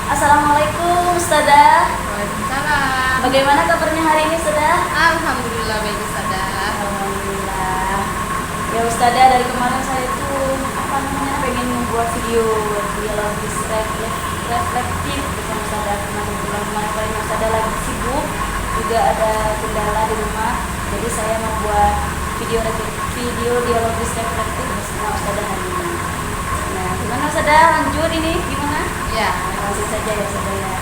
Assalamualaikum Ustazah. Waalaikumsalam. Bagaimana kabarnya hari ini Ustazah? Alhamdulillah baik Ustazah. Alhamdulillah. Ya Ustazah, dari kemarin saya tuh pengen membuat video dialogis reflektif bersama Ustazah. Kemarin Ustazah lagi sibuk, juga ada kendala di rumah. Jadi saya membuat video dialogis reflektif bersama Ustazah hari ini. Nah, gimana Ustazah? Lanjut ini gimana? Ya, Langsung saja ya Ustazah ya.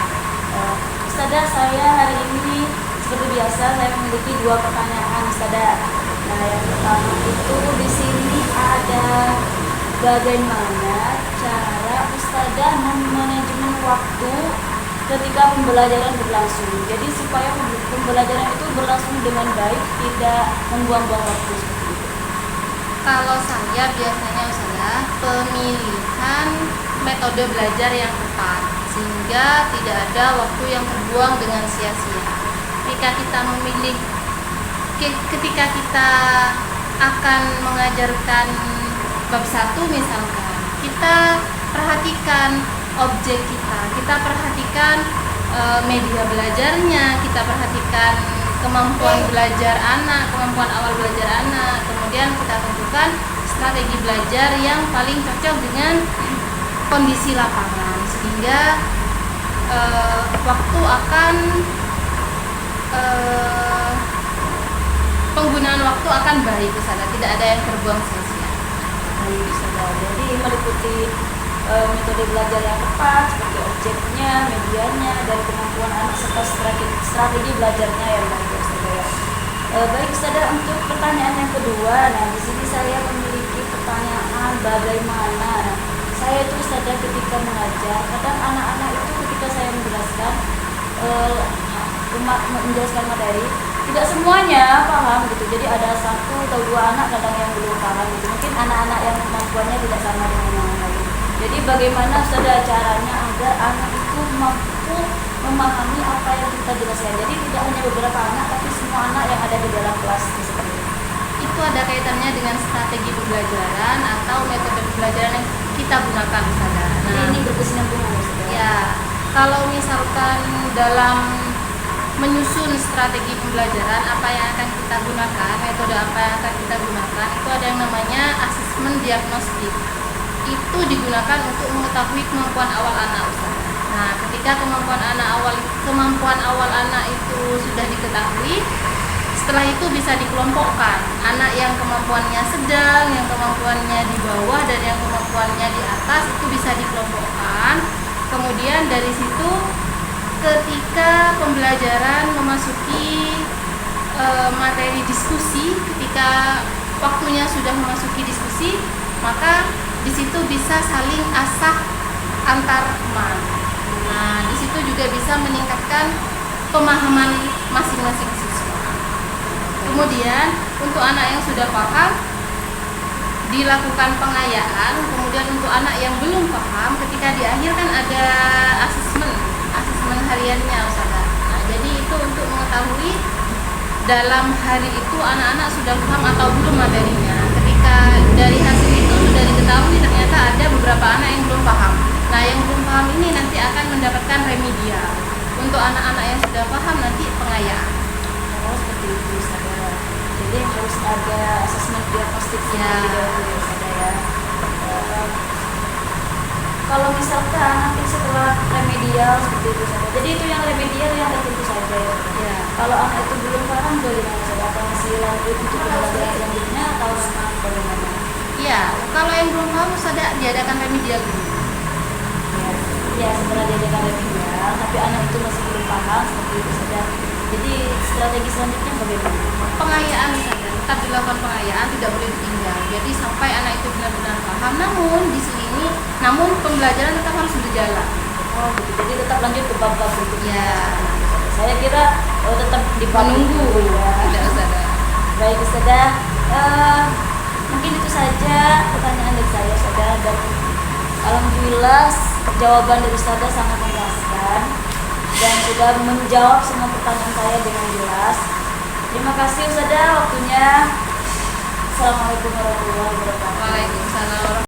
Ustazah, saya hari ini seperti biasa saya memiliki dua pertanyaan Ustazah. Nah, yang pertama itu di sini ada, bagaimana cara Ustazah memanajemen waktu ketika pembelajaran berlangsung. Jadi supaya pembelajaran itu berlangsung dengan baik, tidak membuang-buang waktu seperti itu. kalau saya biasanya Ustazah pemilihan metode belajar yang tepat sehingga tidak ada waktu yang terbuang dengan sia-sia. Ketika kita akan mengajarkan bab 1 misalkan, kita perhatikan objek kita perhatikan media belajarnya, kita perhatikan kemampuan belajar anak, kemampuan awal belajar anak, kemudian kita tentukan strategi belajar yang paling cocok dengan kondisi lapangan sehingga penggunaan waktu akan baik Ustazah, tidak ada yang terbuang sia-sia. Baik Ustazah, jadi meliputi metode belajar yang tepat seperti objeknya, medianya, dan kemampuan anak serta strategi belajarnya yang baik Ustazah ya. Baik Ustazah, untuk pertanyaan yang kedua, nah di sini saya memiliki pertanyaan bagaimana. Nah, saya itu Ustazah ketika mengajar, kadang anak-anak itu ketika saya menjelaskan menjelaskan materi, tidak semuanya paham gitu. Jadi ada satu atau dua anak kadang yang belum paham gitu. Mungkin anak-anak yang kemampuannya tidak sama dengan yang lain. Jadi bagaimana Ustazah caranya agar anak itu mampu memahami apa yang kita jelaskan. Jadi tidak hanya beberapa anak, tapi semua anak yang ada di dalam kelas seperti itu. Itu ada kaitannya dengan strategi pembelajaran atau metode pembelajaran yang kita gunakan Ustazah. Jadi ini berkesinambungan Ustazah. Ya, kalau misalkan dalam menyusun strategi pembelajaran apa yang akan kita gunakan, metode apa yang akan kita gunakan, itu ada yang namanya asesmen diagnostik. Itu digunakan untuk mengetahui kemampuan awal anak Ustazah. Nah, ketika kemampuan awal anak itu sudah diketahui, setelah itu bisa dikelompokkan. Anak yang kemampuannya sedang, yang kemampuannya di bawah, dan yang kemampuannya di atas itu bisa dikelompokkan. Kemudian dari situ ketika pembelajaran memasuki materi diskusi, ketika waktunya sudah memasuki diskusi, maka di situ bisa saling asah antar teman. Nah, di situ juga bisa meningkatkan pemahaman masing-masing siswa. Kemudian untuk anak yang sudah paham dilakukan pengayaan. Kemudian untuk anak yang belum paham, ketika di akhir kan ada asesmen hariannya Ustazah. Nah, jadi itu untuk mengetahui dalam hari itu anak-anak sudah paham atau belum materinya. Ketika dari hasil itu sudah diketahui ternyata ada beberapa anak yang belum paham. Nah, yang belum paham ini nanti akan mendapatkan remedial. Untuk anak-anak yang sudah paham nanti pengayaan. Oh, seperti itu Ustazah. Jadi harus ada asesmen diagnostik Ya. Ustazah ya. Kalau misalkan nanti setelah remedial seperti itu saja. Jadi itu yang remedial yang tertentu saja ya. Ya. Kalau anak itu belum paham bagaimana saja? Apa masih lanjut untuk pembelajaran selanjutnya atau memang bagaimana? Ya, kalau yang belum paham Ustazah diadakan remedial dulu. Ya, setelah diadakan remedial, tapi anak itu masih belum paham seperti itu saja. Jadi strategi selanjutnya bagaimana? Pengayaan Ustazah, tetap dilakukan pengayaan, tidak boleh ditinggal. Jadi sampai anak itu benar-benar paham. Namun pembelajaran tetap harus berjalan. Oh, gitu. Jadi tetap lanjut ke bab-bab berikutnya. Ya. Saya kira tetap di bab Menunggu. itu, ya. Tidak Ustazah. Baik Ustazah, mungkin itu saja pertanyaan dari saya Ustazah, dan alhamdulillah jawaban dari Ustazah sangat menjelaskan dan sudah menjawab semua pertanyaan saya dengan jelas. Terima kasih Ustazah waktunya. Assalamualaikum warahmatullahi wabarakatuh. Waalaikumsalam.